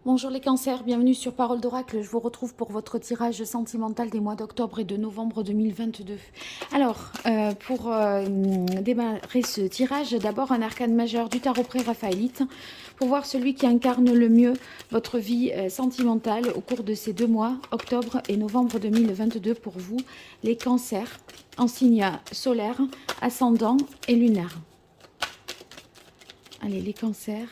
Bonjour les cancers, bienvenue sur Parole d'Oracle. Je vous retrouve pour votre tirage sentimental des mois d'octobre et de novembre 2022. Alors, pour démarrer ce tirage, d'abord un arcane majeur du tarot pré-raphaélite pour voir celui qui incarne le mieux votre vie sentimentale au cours de ces 2 mois, octobre et novembre 2022 pour vous, les cancers, en signe solaire, ascendant et lunaire. Allez, les cancers,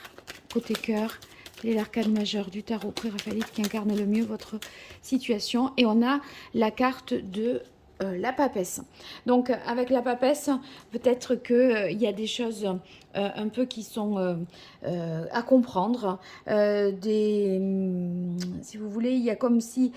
côté cœur. C'est l'arcane majeur du tarot pré-raphaélite qui incarne le mieux votre situation. Et on a la carte de la papesse. Donc avec la papesse, peut-être qu'il y a des choses un peu qui sont à comprendre. Si vous voulez, il y a comme si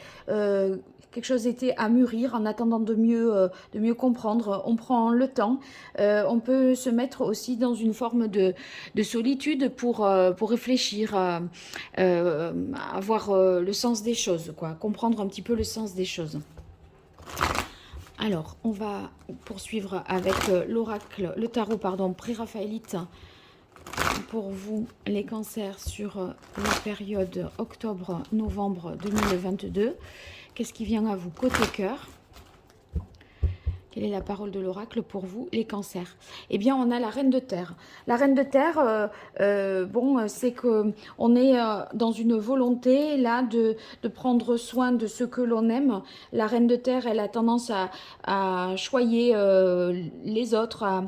quelque chose était à mûrir en attendant de mieux comprendre. On prend le temps. On peut se mettre aussi dans une forme de solitude pour réfléchir, avoir le sens des choses, quoi, comprendre un petit peu le sens des choses. Alors, on va poursuivre avec l'oracle, le tarot, pardon, pré-raphaélite pour vous, les cancers, sur la période octobre-novembre 2022. Qu'est-ce qui vient à vous côté cœur? Quelle est la parole de l'oracle pour vous, les cancers? Eh bien, on a la reine de terre. La reine de terre, bon, c'est qu'on est dans une volonté, là, de prendre soin de ce que l'on aime. La reine de terre, elle a tendance à choyer les autres, à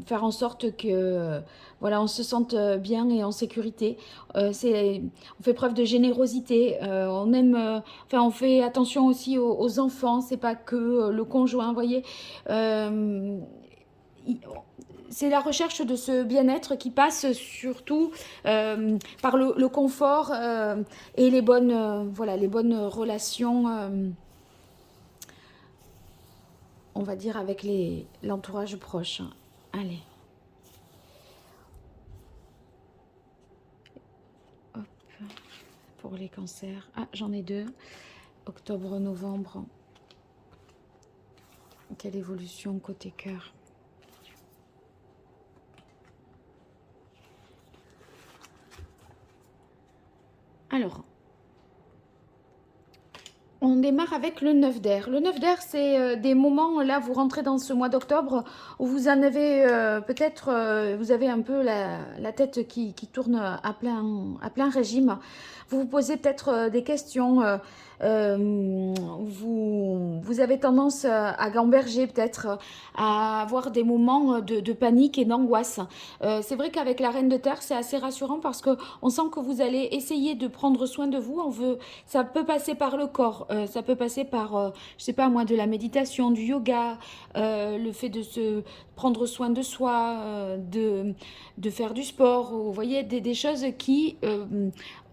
faire en sorte que voilà, on se sente bien et en sécurité. On fait preuve de générosité. On aime, enfin, on fait attention aussi aux enfants. C'est pas que le conjoint, vous voyez. C'est la recherche de ce bien-être qui passe surtout par le confort et les bonnes, voilà, les bonnes relations. On va dire avec l'entourage proche. Allez. Hop. Pour les cancers. Ah, j'en ai 2. Octobre, novembre. Quelle évolution côté cœur? Alors, on démarre avec le 9 d'air. Le 9 d'air, c'est des moments, là, vous rentrez dans ce mois d'octobre où vous en avez peut-être, vous avez un peu la tête qui tourne à plein régime. Vous vous posez peut-être des questions. Vous avez tendance à gamberger peut-être, à avoir des moments de panique et d'angoisse. C'est vrai qu'avec la reine de terre, c'est assez rassurant parce qu'on sent que vous allez essayer de prendre soin de vous. Ça peut passer par le corps, ça peut passer par, je sais pas moi, de la méditation, du yoga, le fait de se prendre soin de soi, de faire du sport, vous voyez, des choses qui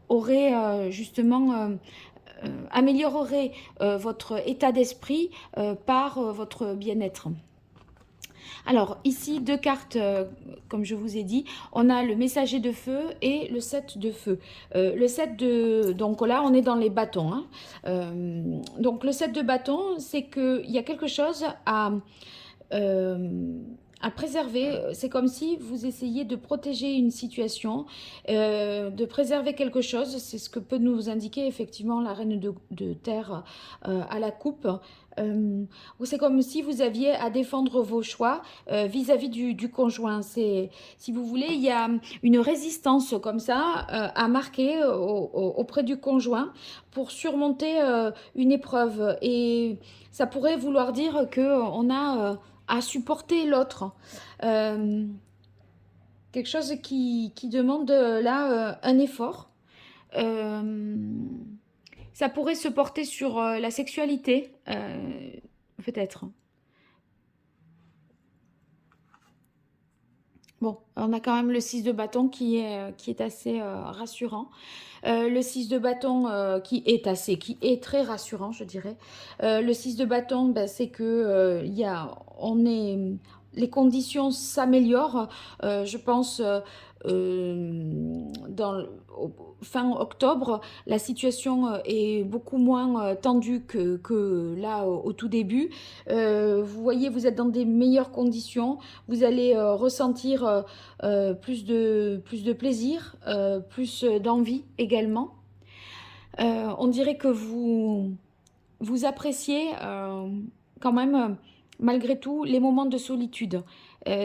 auraient justement améliorerait votre état d'esprit par votre bien-être. Alors, ici, 2 cartes, comme je vous ai dit. On a le messager de feu et le 7 de feu. Le 7 de... Donc là, on est dans les bâtons. Hein. Donc, le 7 de bâton, c'est qu'il y a quelque chose à préserver. C'est comme si vous essayiez de protéger une situation, de préserver quelque chose. C'est ce que peut nous indiquer effectivement la reine de terre à la coupe. C'est comme si vous aviez à défendre vos choix vis-à-vis du conjoint. Si vous voulez, il y a une résistance comme ça à marquer auprès du conjoint pour surmonter une épreuve. Et ça pourrait vouloir dire qu'on a à supporter l'autre. Quelque chose qui demande là un effort. Ça pourrait se porter sur la sexualité, peut-être. Bon, on a quand même le 6 de bâton qui est assez rassurant. Le 6 de bâton qui est très rassurant, je dirais. Le 6 de bâton, ben, c'est que les conditions s'améliorent. Je pense fin octobre, la situation est beaucoup moins tendue que là au tout début. Vous voyez, vous êtes dans des meilleures conditions. Vous allez ressentir plus de plaisir, plus d'envie également. On dirait que vous appréciez quand même, malgré tout, les moments de solitude.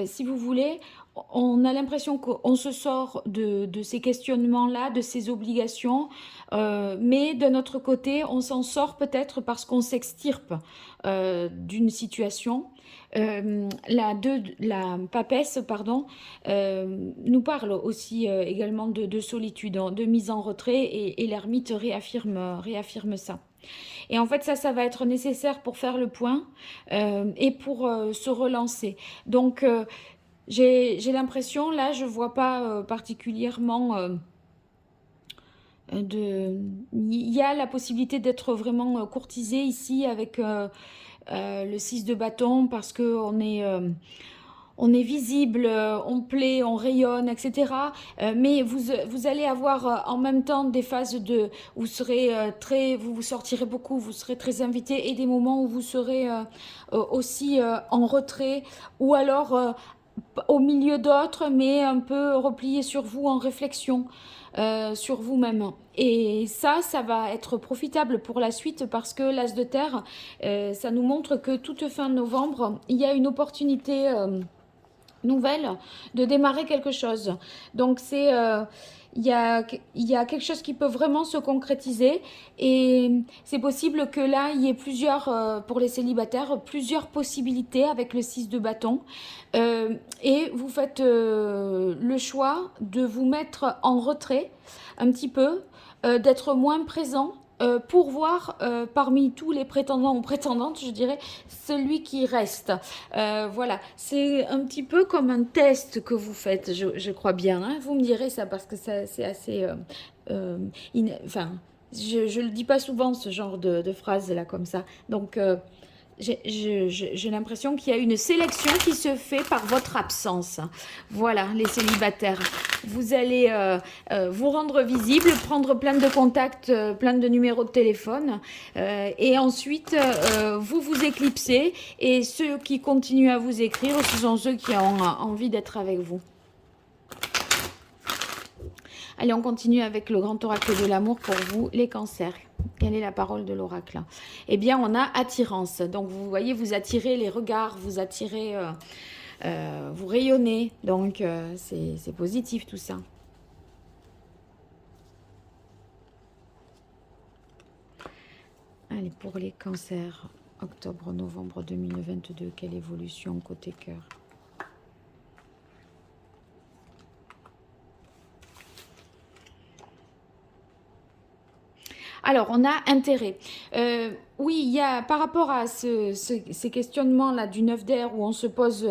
Si vous voulez, on a l'impression qu'on se sort de ces questionnements-là, de ces obligations, mais d'un autre côté, on s'en sort peut-être parce qu'on s'extirpe d'une situation. La papesse, pardon, nous parle aussi également de solitude, hein, de mise en retrait, et l'ermite réaffirme ça. Et en fait, ça va être nécessaire pour faire le point et pour se relancer. Donc, j'ai l'impression, là, je ne vois pas particulièrement il y a la possibilité d'être vraiment courtisé ici avec le 6 de bâton parce qu'on est... on est visible, on plaît, on rayonne, etc. Mais vous allez avoir en même temps des phases de... Vous serez vous vous sortirez beaucoup, vous serez très invité, et des moments où vous serez aussi en retrait, ou alors au milieu d'autres, mais un peu replié sur vous, en réflexion sur vous-même. Et ça va être profitable pour la suite parce que l'As de Terre, ça nous montre que toute fin novembre, il y a une opportunité nouvelle de démarrer quelque chose. Donc il y a quelque chose qui peut vraiment se concrétiser, et c'est possible que là il y ait plusieurs, pour les célibataires, plusieurs possibilités avec le 6 de bâton. Et vous faites le choix de vous mettre en retrait un petit peu, d'être moins présent, pour voir parmi tous les prétendants ou prétendantes, je dirais, celui qui reste. Voilà, c'est un petit peu comme un test que vous faites, je crois bien, hein. Vous me direz ça parce que c'est assez... enfin, je le dis pas souvent, ce genre de phrase là comme ça. Donc... j'ai l'impression qu'il y a une sélection qui se fait par votre absence. Voilà, les célibataires. Vous allez vous rendre visible, prendre plein de contacts, plein de numéros de téléphone, et ensuite vous vous éclipsez, et ceux qui continuent à vous écrire, ce sont ceux qui ont envie d'être avec vous. Allez, on continue avec le grand oracle de l'amour pour vous, les cancers. Quelle est la parole de l'oracle? Eh bien, on a attirance. Donc, vous voyez, vous attirez les regards, vous attirez, vous rayonnez. Donc, c'est positif tout ça. Allez, pour les cancers, octobre-novembre 2022, quelle évolution côté cœur? Alors, on a intérêt. Oui, il y a, par rapport à ces questionnements-là du 9 d'air où on se pose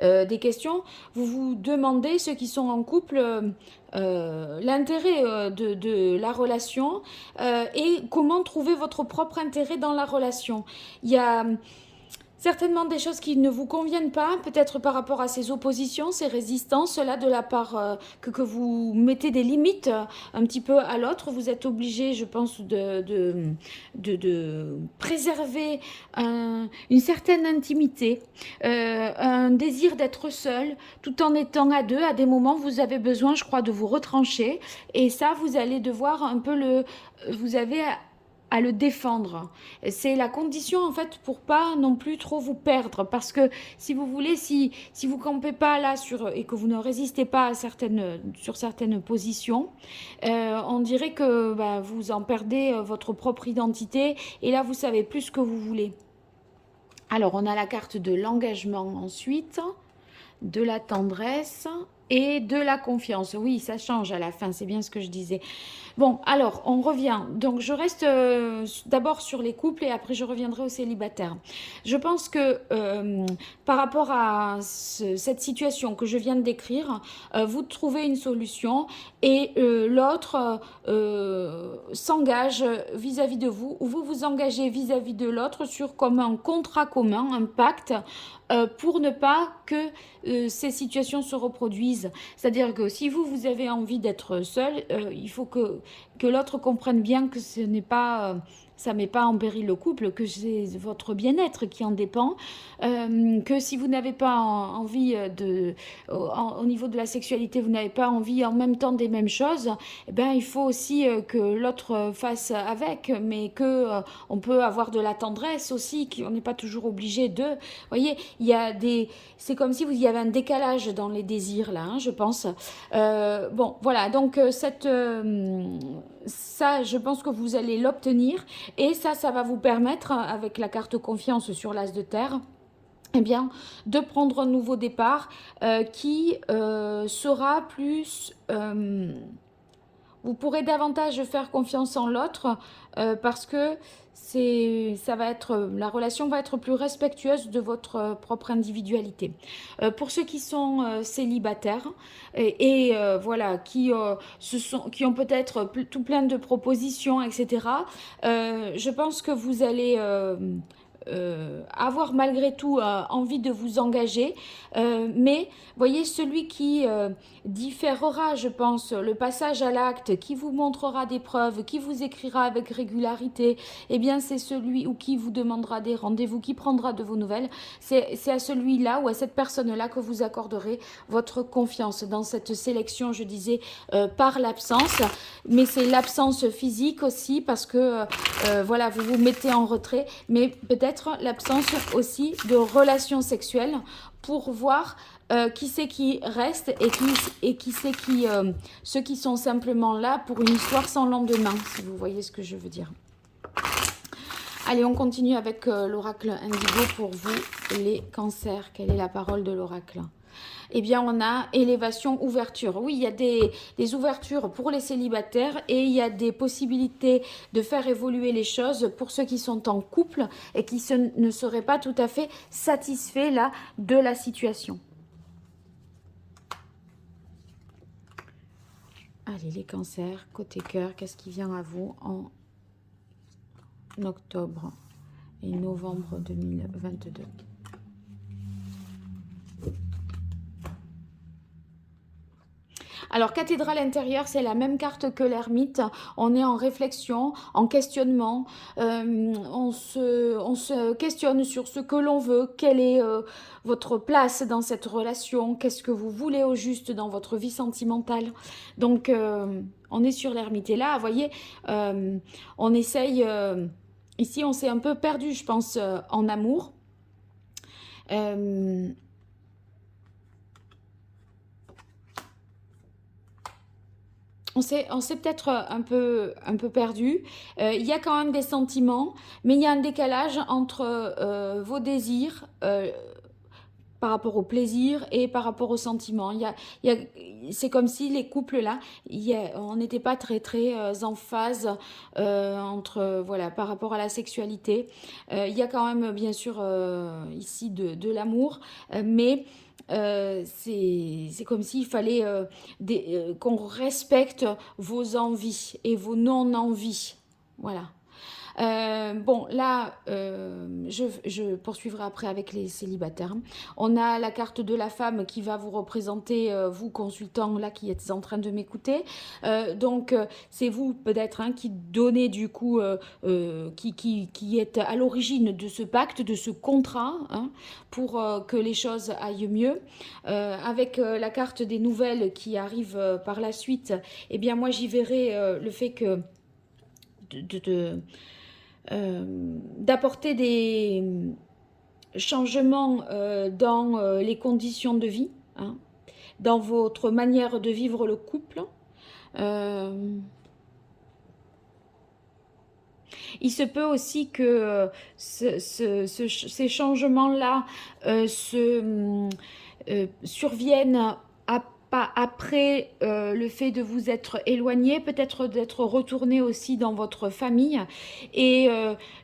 des questions, vous vous demandez, ceux qui sont en couple, l'intérêt de la relation, et comment trouver votre propre intérêt dans la relation. Il y a certainement des choses qui ne vous conviennent pas, peut-être par rapport à ces oppositions, ces résistances-là de la part que vous mettez des limites un petit peu à l'autre. Vous êtes obligé, je pense, de préserver une certaine intimité, un désir d'être seul, tout en étant à deux. À des moments, vous avez besoin, je crois, de vous retrancher. Et ça, vous allez devoir un peu vous avez à le défendre. C'est la condition en fait pour pas non plus trop vous perdre, parce que si vous voulez, si vous campez pas là et que vous ne résistez pas sur certaines positions, on dirait que vous en perdez votre propre identité, et là vous savez plus ce que vous voulez. Alors on a la carte de l'engagement ensuite, de la tendresse et de la confiance. Oui, ça change à la fin, c'est bien ce que je disais. Bon, alors, on revient. Donc, je reste d'abord sur les couples, et après, je reviendrai aux célibataires. Je pense que par rapport à cette situation que je viens de décrire, vous trouvez une solution, et l'autre s'engage vis-à-vis de vous, ou vous vous engagez vis-à-vis de l'autre comme un contrat commun, un pacte, pour ne pas que ces situations se reproduisent dise. C'est-à-dire que si vous avez envie d'être seul, il faut que l'autre comprenne bien que ce n'est pas... ça ne met pas en péril le couple, que c'est votre bien-être qui en dépend, que si vous n'avez pas envie au niveau de la sexualité, vous n'avez pas envie en même temps des mêmes choses, eh ben, il faut aussi que l'autre fasse avec, mais que on peut avoir de la tendresse aussi, qu'on n'est pas toujours obligé de... Vous voyez, il y a des... C'est comme si il y avait un décalage dans les désirs, là, hein, je pense. Bon, voilà, donc ça, je pense que vous allez l'obtenir. Et ça va vous permettre, avec la carte confiance sur l'as de terre, eh bien, de prendre un nouveau départ qui sera plus... vous pourrez davantage faire confiance en l'autre parce que la relation va être plus respectueuse de votre propre individualité. Pour ceux qui sont célibataires voilà, qui ont peut-être tout plein de propositions, etc., je pense que vous allez avoir malgré tout envie de vous engager, mais voyez, celui qui différera, je pense, le passage à l'acte, qui vous montrera des preuves, qui vous écrira avec régularité, eh bien c'est celui ou qui vous demandera des rendez-vous, qui prendra de vos nouvelles, c'est à celui-là ou à cette personne-là que vous accorderez votre confiance dans cette sélection, je disais, par l'absence, mais c'est l'absence physique aussi parce que voilà, vous vous mettez en retrait, mais peut-être l'absence aussi de relations sexuelles pour voir qui c'est qui reste et qui c'est qui ceux qui sont simplement là pour une histoire sans lendemain, si vous voyez ce que je veux dire. Allez, on continue avec l'oracle Indigo pour vous, les cancers. Quelle est la parole de l'oracle ? Eh bien, on a élévation, ouverture. Oui, il y a des ouvertures pour les célibataires et il y a des possibilités de faire évoluer les choses pour ceux qui sont en couple et qui ne seraient pas tout à fait satisfaits là de la situation. Allez, les cancers, côté cœur, qu'est-ce qui vient à vous en octobre et novembre 2022 ? Alors, cathédrale intérieure, c'est la même carte que l'ermite. On est en réflexion, en questionnement. On se questionne sur ce que l'on veut. Quelle est votre place dans cette relation? Qu'est-ce que vous voulez au juste dans votre vie sentimentale? Donc, on est sur l'ermite. Et là, vous voyez, on essaye... ici, on s'est un peu perdu, je pense, en amour. On s'est peut-être un peu perdu. Il y a quand même des sentiments, mais il y a un décalage entre vos désirs par rapport au plaisir et par rapport aux sentiments. C'est comme si les couples là, on n'était pas très en phase entre voilà par rapport à la sexualité. Il y a quand même bien sûr ici de l'amour, mais c'est comme s'il fallait qu'on respecte vos envies et vos non-envies. Voilà. Bon, là, je poursuivrai après avec les célibataires. On a la carte de la femme qui va vous représenter, vous consultant, là, qui êtes en train de m'écouter. Donc, c'est vous, peut-être, hein, qui donnez, du coup, qui êtes à l'origine de ce pacte, de ce contrat, hein, pour que les choses aillent mieux. Avec la carte des nouvelles qui arrive par la suite, eh bien, moi, j'y verrai le fait que... d'apporter des changements dans les conditions de vie, hein, dans votre manière de vivre le couple. Il se peut aussi que ces changements-là surviennent pas après le fait de vous être éloigné, peut-être d'être retourné aussi dans votre famille. Et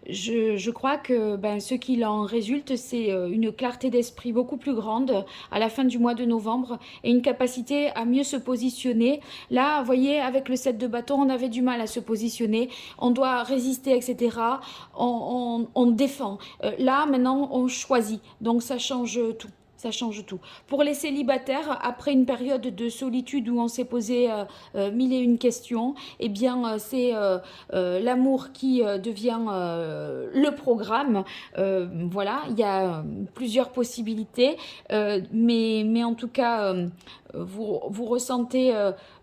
je crois que ce qu'il en résulte, c'est une clarté d'esprit beaucoup plus grande à la fin du mois de novembre et une capacité à mieux se positionner. Là, vous voyez, avec le 7 de bâton, on avait du mal à se positionner. On doit résister, etc. On défend. Là, maintenant, on choisit. Donc, ça change tout. ça change tout. Pour les célibataires, après une période de solitude où on s'est posé mille et une questions, eh bien, c'est l'amour qui devient le programme. Voilà, il y a plusieurs possibilités, mais en tout cas, vous ressentez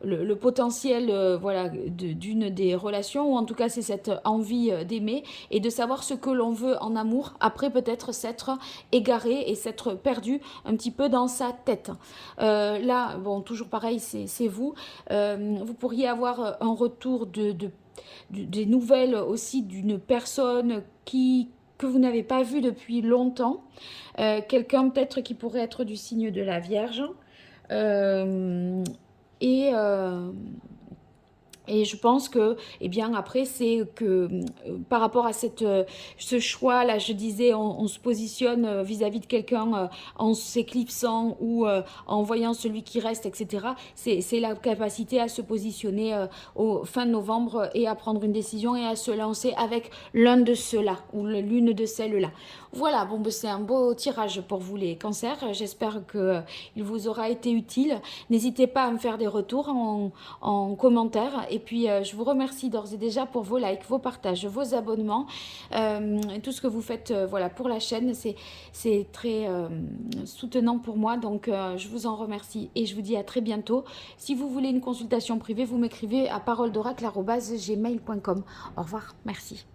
le potentiel voilà, d'une des relations, ou en tout cas c'est cette envie d'aimer et de savoir ce que l'on veut en amour, après peut-être s'être égaré et s'être perdu un petit peu dans sa tête. Là, bon, toujours pareil, c'est vous. Vous pourriez avoir un retour des nouvelles aussi d'une personne que vous n'avez pas vue depuis longtemps. Quelqu'un peut-être qui pourrait être du signe de la Vierge. Euh, et, euh, et je pense que, eh bien, après, c'est que par rapport à ce choix-là, je disais, on se positionne vis-à-vis de quelqu'un en s'éclipsant ou en voyant celui qui reste, etc. C'est la capacité à se positionner au fin novembre et à prendre une décision et à se lancer avec l'un de ceux-là ou l'une de celles-là. Voilà, bon, ben, c'est un beau tirage pour vous les cancers. J'espère qu'il vous aura été utile. N'hésitez pas à me faire des retours en commentaire. Et puis, je vous remercie d'ores et déjà pour vos likes, vos partages, vos abonnements, tout ce que vous faites voilà, pour la chaîne. C'est très soutenant pour moi. Donc, je vous en remercie et je vous dis à très bientôt. Si vous voulez une consultation privée, vous m'écrivez à paroledoracle@gmail.com. Au revoir, merci.